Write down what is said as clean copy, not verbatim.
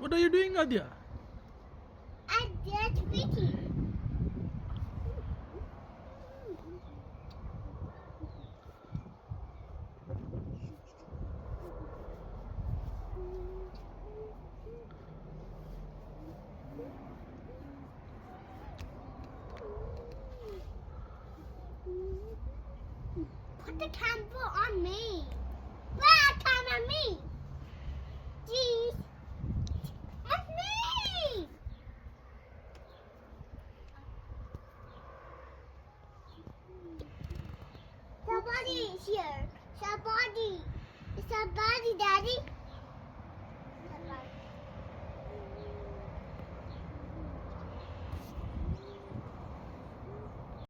What are you doing, Adya? I'm just Vicky. Put the camera on me. Camera on me. Jeez. On me. Somebody is here. Somebody. Somebody, Daddy.